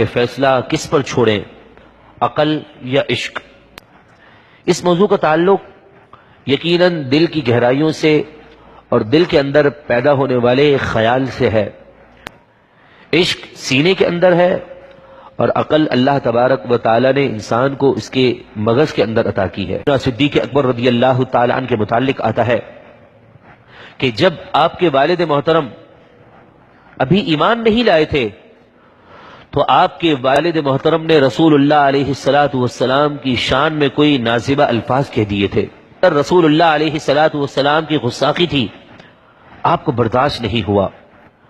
کہ فیصلہ کس پر چھوڑیں، عقل یا عشق؟ اس موضوع کا تعلق یقیناً دل کی گہرائیوں سے اور دل کے اندر پیدا ہونے والے خیال سے ہے۔ عشق سینے کے اندر ہے اور عقل اللہ تبارک و تعالی نے انسان کو اس کے مغز کے اندر عطا کی ہے۔ صدیق اکبر رضی اللہ تعالی عنہ کے متعلق آتا ہے کہ جب آپ کے والد محترم ابھی ایمان نہیں لائے تھے تو آپ کے والد محترم نے رسول اللہ علیہ السلام کی شان میں کوئی نازبہ الفاظ کہہ دیے تھے۔ رسول اللہ علیہ السلام کی غصاخی تھی، آپ کو برداشت نہیں ہوا،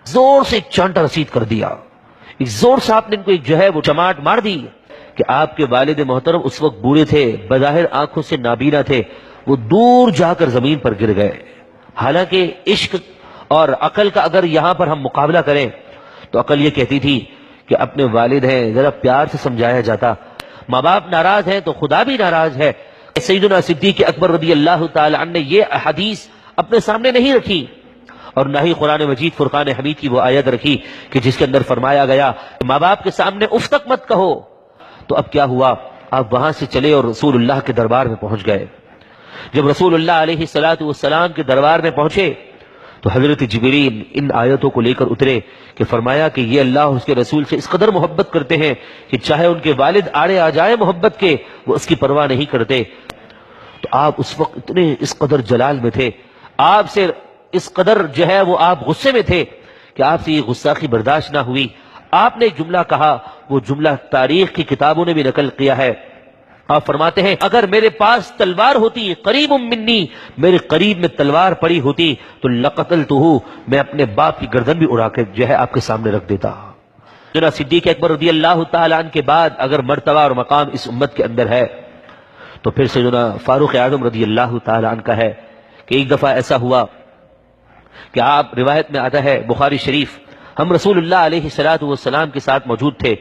زور سے ایک چانٹا رسید کر دیا، ایک زور سے آپ نے ان کو ایک جو ہے وہ چماٹ مار دی کہ آپ کے والد محترم اس وقت بوڑھے تھے، بظاہر آنکھوں سے نابینا تھے، وہ دور جا کر زمین پر گر گئے۔ حالانکہ عشق اور عقل کا اگر یہاں پر ہم مقابلہ کریں تو عقل یہ کہتی تھی کہ اپنے والد ہیں، ذرا پیار سے سمجھایا جاتا، ماں باپ ناراض ہیں تو خدا بھی ناراض ہے۔ سیدنا صدیق اکبر رضی اللہ تعالی عنہ نے یہ احادیث اپنے سامنے نہیں رکھی اور نہ ہی قرآن مجید فرقان حمید کی وہ آیت رکھی کہ جس کے اندر فرمایا گیا کہ ماں باپ کے سامنے اف تک مت کہو۔ تو اب کیا ہوا، آپ وہاں سے چلے اور رسول اللہ کے دربار میں پہنچ گئے۔ جب رسول اللہ علیہ السلام کے دربار میں پہنچے تو حضرت جبریل ان آیتوں کو لے کر اترے کہ فرمایا کہ یہ اللہ اور اس کے رسول سے اس قدر محبت کرتے ہیں کہ چاہے ان کے والد آڑے آ جائیں محبت کے، وہ اس کی پرواہ نہیں کرتے۔ تو آپ اس وقت اتنے اس قدر جلال میں تھے، آپ سے اس قدر جو ہے وہ آپ غصے میں تھے کہ آپ سے یہ غصاخی برداشت نہ ہوئی۔ آپ نے ایک جملہ کہا، وہ جملہ تاریخ کی کتابوں نے بھی نقل کیا ہے۔ آپ فرماتے ہیں اگر میرے پاس تلوار ہوتی، قریب منی، میرے قریب میں تلوار پڑی ہوتی تو لقتلتہ، میں اپنے باپ کی گردن بھی اڑا کے جو ہے آپ کے سامنے رکھ دیتا۔ جناب صدیق اکبر رضی اللہ تعالی عنہ کے بعد اگر مرتبہ اور مقام اس امت کے اندر ہے تو پھر سیدنا فاروق اعظم رضی اللہ تعالی عنہ کا ہے کہ ایک دفعہ ایسا ہوا کہ آپ روایت میں آتا ہے بخاری شریف، ہم رسول اللہ علیہ السلام کے ساتھ موجود تھے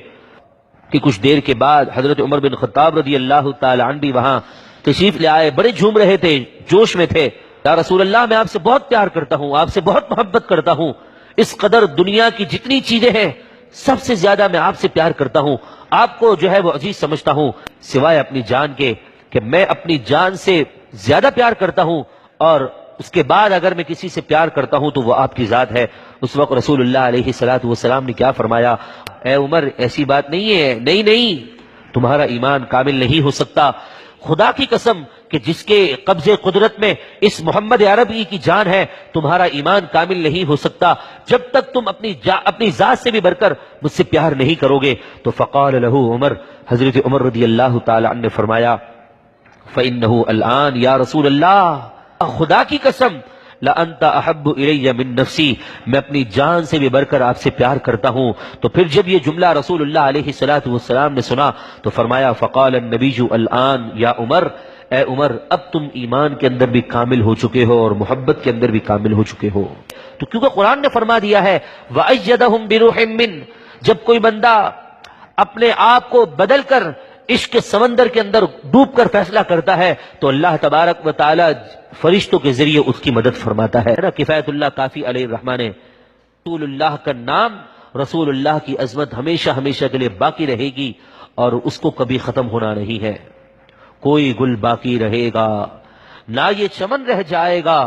کہ کچھ دیر کے بعد حضرت عمر بن خطاب رضی اللہ تعالی عنہ بھی وہاں تشریف لے آئے، بڑے جھوم رہے تھے، جوش میں تھے۔ یا رسول اللہ، میں آپ سے بہت پیار کرتا ہوں، آپ سے بہت محبت کرتا ہوں، اس قدر دنیا کی جتنی چیزیں ہیں سب سے زیادہ میں آپ سے پیار کرتا ہوں، آپ کو جو ہے وہ عزیز سمجھتا ہوں سوائے اپنی جان کے، کہ میں اپنی جان سے زیادہ پیار کرتا ہوں اور اس کے بعد اگر میں کسی سے پیار کرتا ہوں تو وہ آپ کی ذات ہے۔ اس وقت رسول اللہ علیہ السلام نے کیا فرمایا، اے عمر ایسی بات نہیں ہے، نہیں تمہارا ایمان کامل نہیں ہو سکتا، خدا کی قسم کہ جس کے قبضے قدرت میں اس محمد عربی کی جان ہے، تمہارا ایمان کامل نہیں ہو سکتا جب تک تم اپنی ذات سے بھی بڑھ کر مجھ سے پیار نہیں کرو گے۔ تو فقال له عمر، حضرت عمر رضی اللہ تعالی عنہ نے فرمایا فإنه الآن یا رسول اللہ، خدا کی قسم لأنت احب الی من نفسی، میں اپنی جان سے بھی بڑھ کر آپ سے پیار کرتا ہوں۔ تو پھر جب یہ جملہ رسول اللہ علیہ السلام نے سنا تو فرمایا فقال النبی الآن یا عمر، اے عمر اب تم ایمان کے اندر بھی کامل ہو چکے ہو اور محبت کے اندر بھی کامل ہو چکے ہو۔ تو کیونکہ قرآن نے فرما دیا ہے وَأَيَّدَهُمْ بِرُوحٍ مِّنْ، جب کوئی بندہ اپنے آپ کو بدل کر عشق کے سمندر کے اندر ڈوب کر فیصلہ کرتا ہے تو اللہ تبارک و تعالی فرشتوں کے ذریعے اس کی مدد فرماتا ہے۔ کفایت اللہ کافی علیہ الرحمٰن نے رسول اللہ کا نام، رسول اللہ کی عظمت ہمیشہ ہمیشہ کے لیے باقی رہے گی اور اس کو کبھی ختم ہونا نہیں ہے۔ کوئی گل باقی رہے گا نہ یہ چمن رہ جائے گا،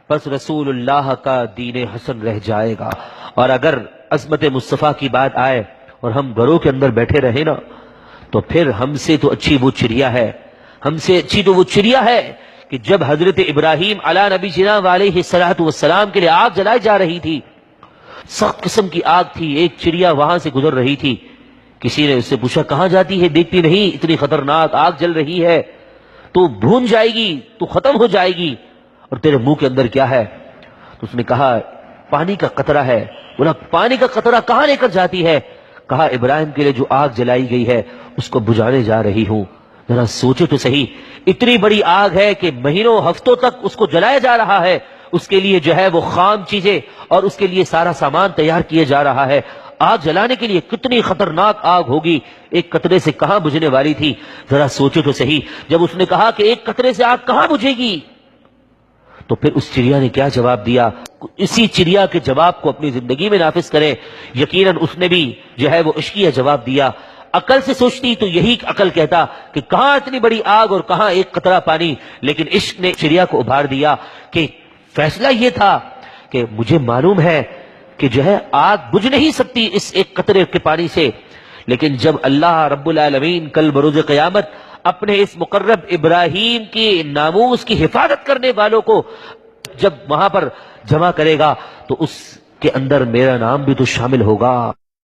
بس رسول اللہ کا دین حسن رہ جائے گا۔ اور اگر عظمت مصطفیٰ کی بات آئے اور ہم گھروں کے اندر بیٹھے رہے نا تو پھر ہم سے تو اچھی وہ چڑیا ہے، ہم سے اچھی تو وہ چڑیا ہے کہ جب حضرت ابراہیم علیہ نبی جناب علیہ السلام کے لیے آگ جلائی جا رہی تھی، سخت قسم کی آگ تھی، ایک چڑیا وہاں سے گزر رہی تھی، کسی نے اس سے پوچھا کہاں جاتی ہے، دیکھتی نہیں اتنی خطرناک آگ جل رہی ہے، تو بھون جائے گی، تو ختم ہو جائے گی، اور تیرے منہ کے اندر کیا ہے؟ تو اس نے کہا پانی کا قطرہ ہے۔ بولا پانی کا قطرہ کہاں لے کر جاتی ہے؟ کہا ابراہیم کے لیے جو آگ جلائی گئی ہے اس کو بجھانے جا رہی ہوں۔ ذرا سوچے تو صحیح، اتنی بڑی آگ ہے کہ مہینوں ہفتوں تک اس کو جلایا جا رہا ہے، اس کے لیے جو ہے وہ خام چیزیں اور اس کے لیے سارا سامان تیار کیا جا رہا ہے۔ آگ جلانے کے لیے کتنی خطرناک آگ ہوگی، ایک قطرے سے کہاں بجھنے والی تھی؟ ذرا سوچے تو صحیح، جب اس نے کہا کہ ایک قطرے سے آگ کہاں بجھے گی تو پھر اس چڑیا نے کیا جواب دیا؟ اسی چڑیا کے جواب کو اپنی زندگی میں نافذ کریں. یقیناً اس نے بھی جو ہے وہ عشقیہ جواب دیا. عقل سے سوچتی تو یہی عقل کہتا کہ کہاں اتنی بڑی آگ اور کہاں ایک قطرہ پانی، لیکن عشق نے چڑیا کو ابھار دیا کہ فیصلہ یہ تھا کہ مجھے معلوم ہے کہ جو ہے آگ بجھ نہیں سکتی اس ایک قطرے کے پانی سے، لیکن جب اللہ رب العالمین کل بروز قیامت اپنے اس مقرب ابراہیم کی ناموس کی حفاظت کرنے والوں کو جب وہاں پر جمع کرے گا تو اس کے اندر میرا نام بھی تو شامل ہوگا.